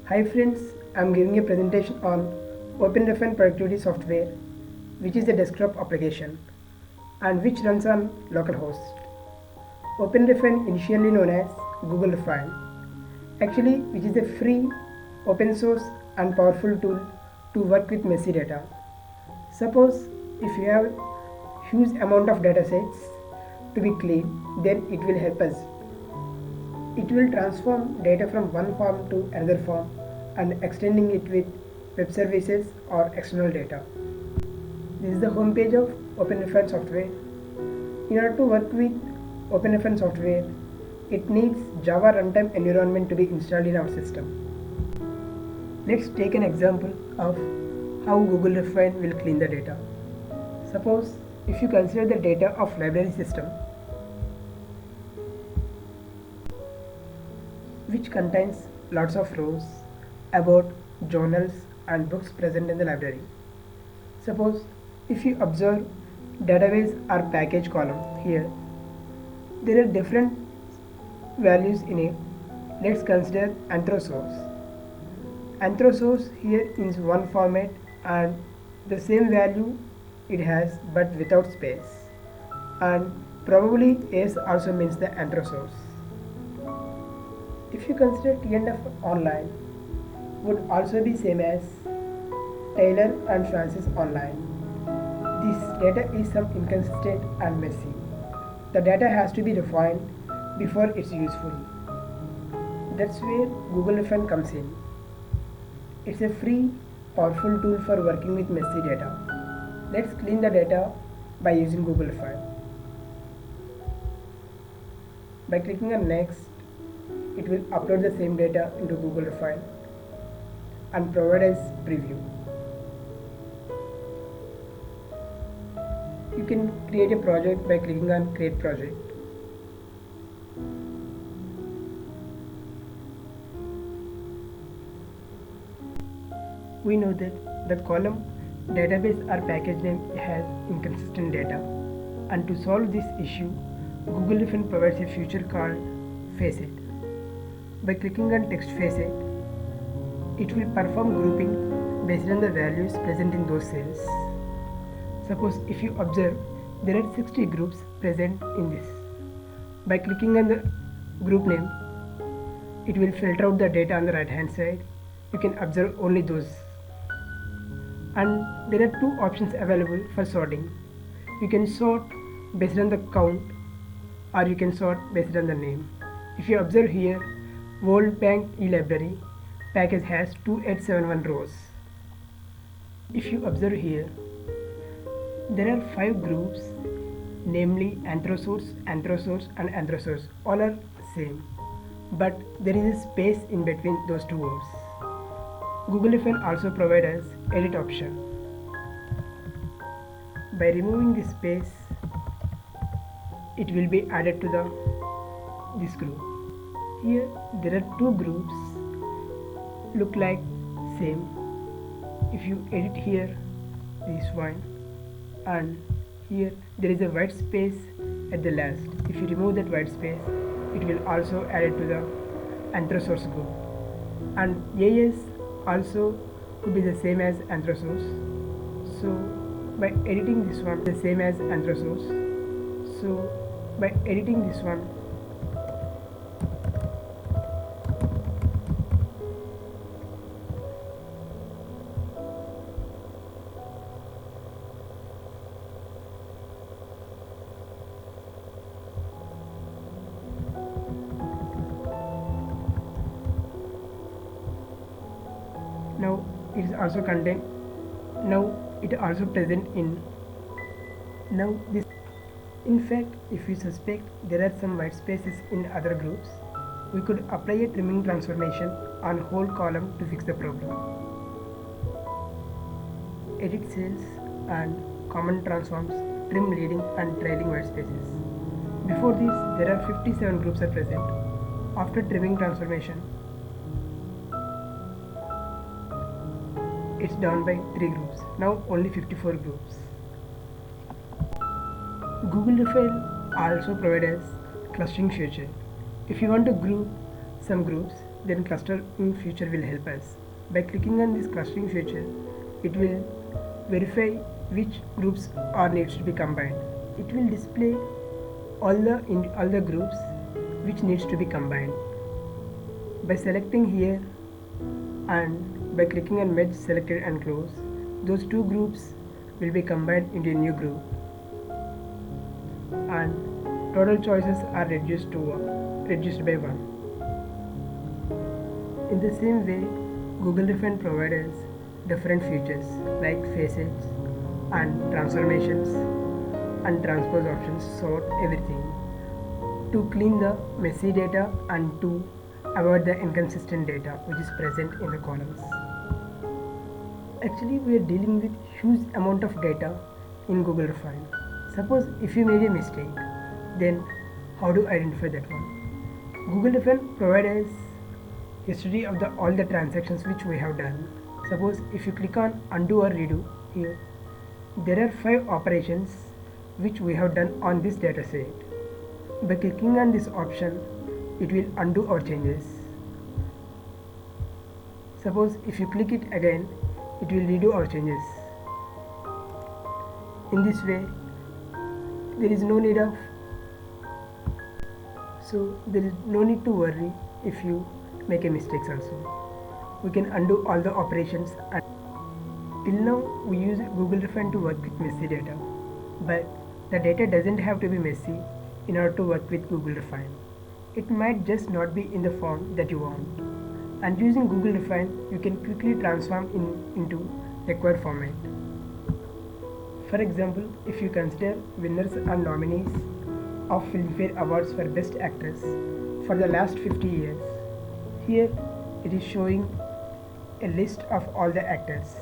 Hi friends, I am giving a presentation on OpenRefine Productivity Software, which is a desktop application and which runs on localhost. OpenRefine, initially known as Google Refine, actually which is a free, open source and powerful tool to work with messy data. Suppose if you have huge amount of data sets to be cleaned, then it will help us. It will transform data from one form to another form and extending it with web services or external data. This is the home page of OpenRefine software. In order to work with OpenRefine software, it needs Java runtime environment to be installed in our system. Let's take an example of how Google Refine will clean the data. Suppose if you consider the data of library system, which contains lots of rows about journals and books present in the library. Suppose if you observe database or package column here, there are different values in it. Let's consider anthrosource. Anthrosource here is one format and the same value it has but without space, and probably S also means the anthrosource. If you consider T&F online would also be same as Taylor and Francis online. This data is some inconsistent and messy. The data has to be refined before it's useful. That's where Google Refine comes in. It's a free, powerful tool for working with messy data. Let's clean the data by using Google Refine. By clicking on Next, it will upload the same data into Google Refine and provide as preview. You can create a project by clicking on Create Project. We know that the column database or package name has inconsistent data, and to solve this issue, Google Refine provides a feature called Facet. By clicking on text facet, it will perform grouping based on the values present in those cells. Suppose if you observe, there are 60 groups present in this. By clicking on the group name, it will filter out the data on the right hand side. You can observe only those. And there are two options available for sorting. You can sort based on the count or you can sort based on the name. If you observe here, World Bank eLibrary package has 2871 rows. If you observe here, there are 5 groups, namely Anthrosource, Anthrosource and Anthrosource. All are same, but there is a space in between those two rows. Google Refine also provides us edit option. By removing this space, it will be added to this group. Here there are two groups look like same. If you edit here this one, and here there is a white space at the last. If you remove that white space, it will also add it to the Anthrosource group. And AS also could be the same as Anthrosource. So by editing this one the same as Anthrosource. So by editing this one, now it is also contained. Now it also present in now this. In fact, if we suspect there are some white spaces in other groups, we could apply a trimming transformation on whole column to fix the problem. Edit cells and common transforms, trim leading and trailing white spaces. Before this, there are 57 groups are present. After trimming transformation, it's down by 3 groups. Now only 54 groups. Google Refine also provides clustering feature. If you want to group some groups, then clustering feature will help us. By clicking on this clustering feature, it will verify which groups are needs to be combined. It will display all the groups which needs to be combined. By selecting here and by clicking on merge selected and close, those two groups will be combined into a new group and total choices are reduced by 1. In the same way, Google Refine provides different features like facets and transformations and transpose options, sort everything to clean the messy data and to avoid the inconsistent data which is present in the columns. Actually, we are dealing with huge amount of data in Google Refine. Suppose if you made a mistake, then how to identify that one? Google Refine provides history of all the transactions which we have done. Suppose if you click on undo or redo here, there are 5 operations which we have done on this dataset. By clicking on this option, it will undo our changes. Suppose if you click it again, it will redo our changes. In this way, there is no need to worry if you make a mistakes also. We can undo all the operations. And till now we use Google Refine to work with messy data, but the data doesn't have to be messy in order to work with Google Refine. It might just not be in the form that you want, and using Google Refine you can quickly transform into required format. For example, if you consider winners and nominees of Filmfare Awards for Best Actress for the last 50 years, here it is showing a list of all the actors.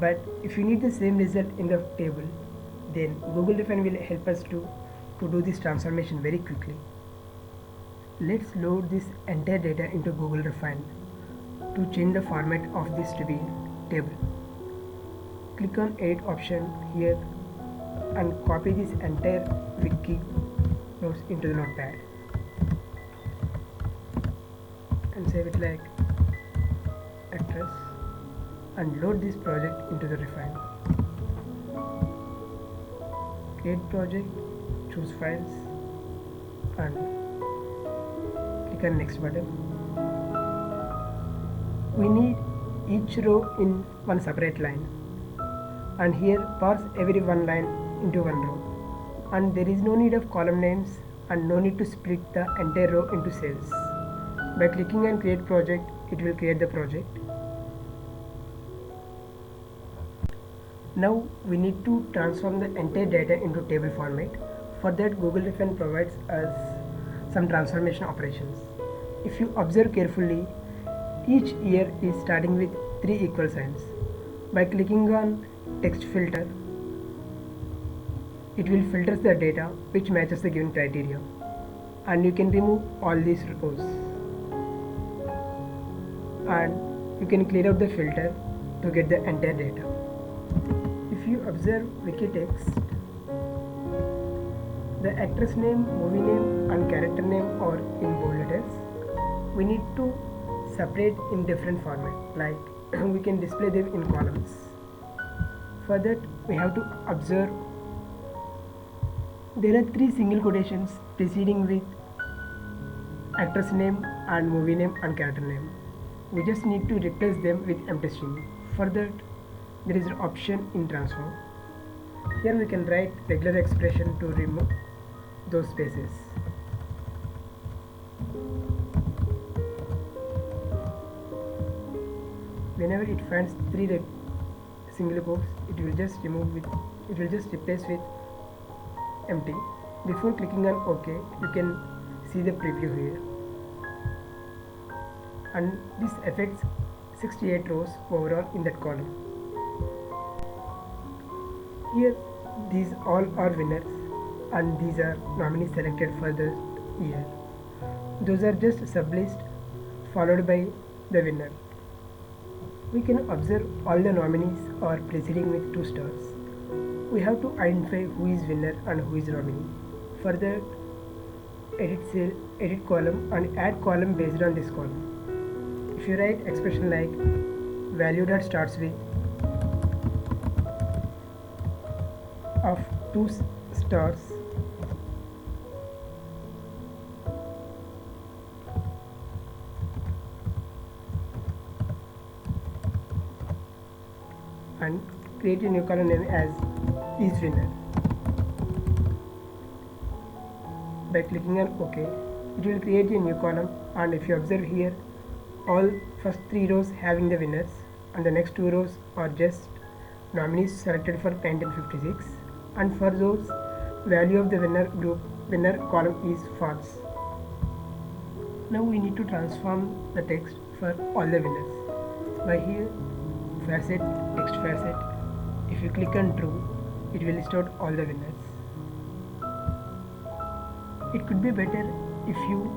But if you need the same result in the table, then Google Refine will help us to do this transformation very quickly. Let's load this entire data into Google Refine to change the format of this to be table. Click on Edit option here and copy this entire wiki notes into the notepad and save it like actress and load this project into the Refine. Create project, choose files and click on next button. We need each row in one separate line, and here parse every one line into one row, and there is no need of column names and no need to split the entire row into cells. By clicking on create project, it will create the project. Now we need to transform the entire data into table format. For that, Google Refine provides us some transformation operations. If you observe carefully, each year is starting with 3 equal signs. By clicking on text filter, it will filter the data which matches the given criteria, and you can remove all these rows and you can clear out the filter to get the entire data. If you observe wiki text, the actress name, movie name and character name are in bold letters. We need to separate in different format, like we can display them in columns. For that, we have to observe there are 3 single quotations preceding with actress name and movie name and character name. We just need to replace them with empty string. For that, there is an option in transform. Here we can write regular expression to remove those spaces. Whenever it finds 3 single quotes, it will just replace with empty. Before clicking on OK, you can see the preview here, and this affects 68 rows overall in that column. Here these all are winners and these are nominees selected for the year. Those are just sublist followed by the winner. We can observe all the nominees are preceding with 2 stars. We have to identify who is winner and who is nominee. For that, edit cell, edit column and add column based on this column. if you write expression like value that starts with of 2 stars and create a new column name as is winner. By clicking on OK, it will create a new column, and if you observe here, all first 3 rows having the winners and the next 2 rows are just nominees selected for 1956, and for those value of the winner column is false. Now we need to transform the text for all the winners. By here facet, text facet, if you click on true, it will list out all the winners. It could be better if you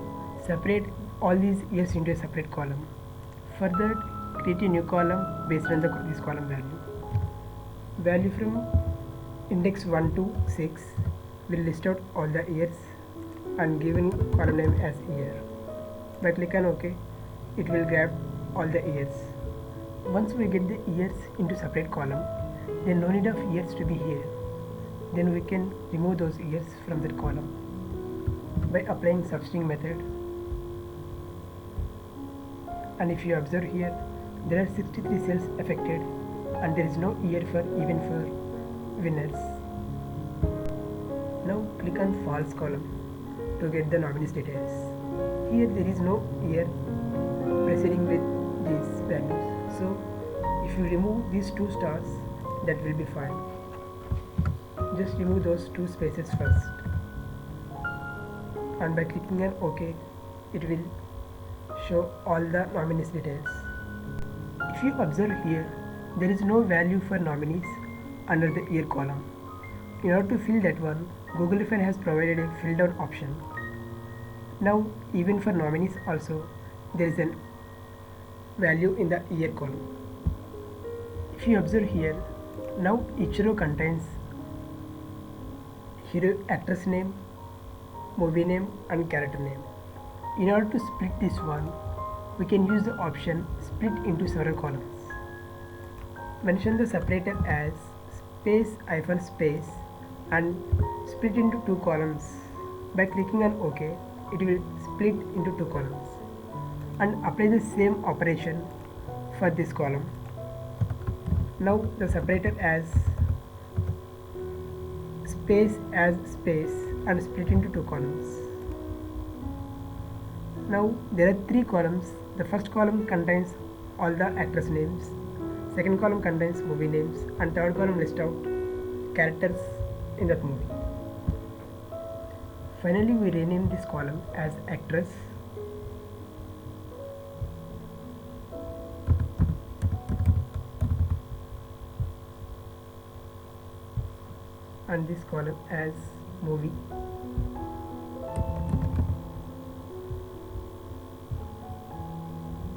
separate all these years into a separate column. For that, create a new column based on this column value. Value from index 1 to 6 will list out all the years and given column name as year. By click on OK, it will grab all the years. Once we get the years into separate column, then no need of years to be here. Then we can remove those years from that column by applying substring method. And if you observe here, there are 63 cells affected and there is no year for even for winners. Now click on false column to get the nominees details. Here there is no year preceding with these values. So if you remove these 2 stars, that will be fine. Just remove those 2 spaces first. And by clicking on OK, it will show all the nominees details. If you observe here, there is no value for nominees under the year column. In order to fill that one, Google FN has provided a fill down option. Now even for nominees also, there is a value in the year column. If you observe here, now each row contains hero actress name, movie name and character name. In order to split this one, we can use the option split into several columns. Mention the separator as space hyphen space and split into 2 columns. By clicking on OK, it will split into 2 columns, and apply the same operation for this column. Now the separator as space and split into 2 columns. Now there are 3 columns. The first column contains all the actress names, second column contains movie names, and third column lists out characters in that movie. Finally, we rename this column as actress, and this column as movie,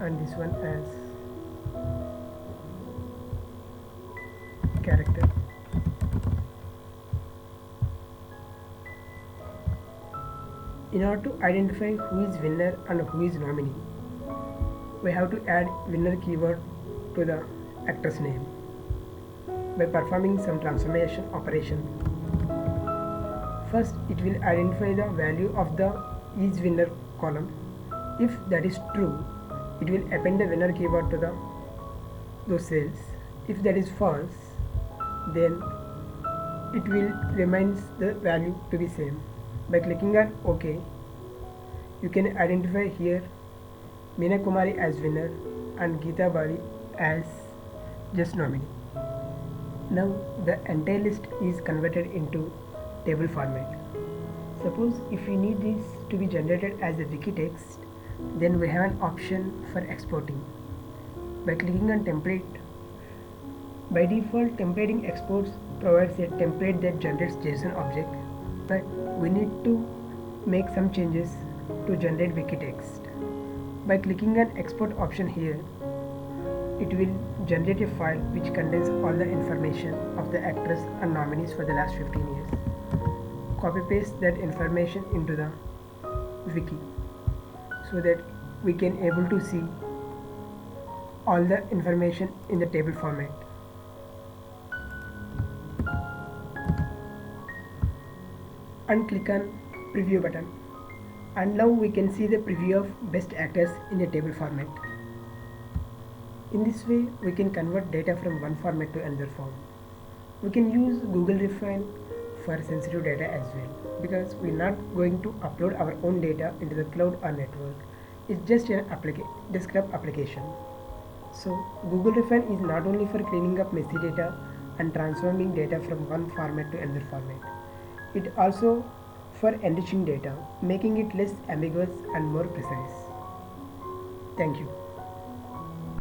and this one as character. In order to identify who is winner and who is nominee, we have to add winner keyword to the actor's name by performing some transformation operation. First, it will identify the value of the is winner column. If that is true, it will append the winner keyword to those cells. If that is false, then it will remains the value to be same. By clicking on OK, you can identify here Meena Kumari as winner and Geeta Bari as just nominee. Now the entire list is converted into table format. Suppose if we need this to be generated as a wiki text, then we have an option for exporting. By clicking on template, by default templating exports provides a template that generates JSON object, but we need to make some changes to generate wiki text. By clicking on export option here, it will generate a file which contains all the information of the actress and nominees for the last 15 years. Copy paste that information into the wiki so that we can able to see all the information in the table format. And click on preview button, and now we can see the preview of best actors in a table format. In this way we can convert data from one format to another form. We can use Google Refine for sensitive data as well, because we're not going to upload our own data into the cloud or network. It's just an desktop application. So Google Refine is not only for cleaning up messy data and transforming data from one format to another format. It also for enriching data, making it less ambiguous and more precise. Thank you.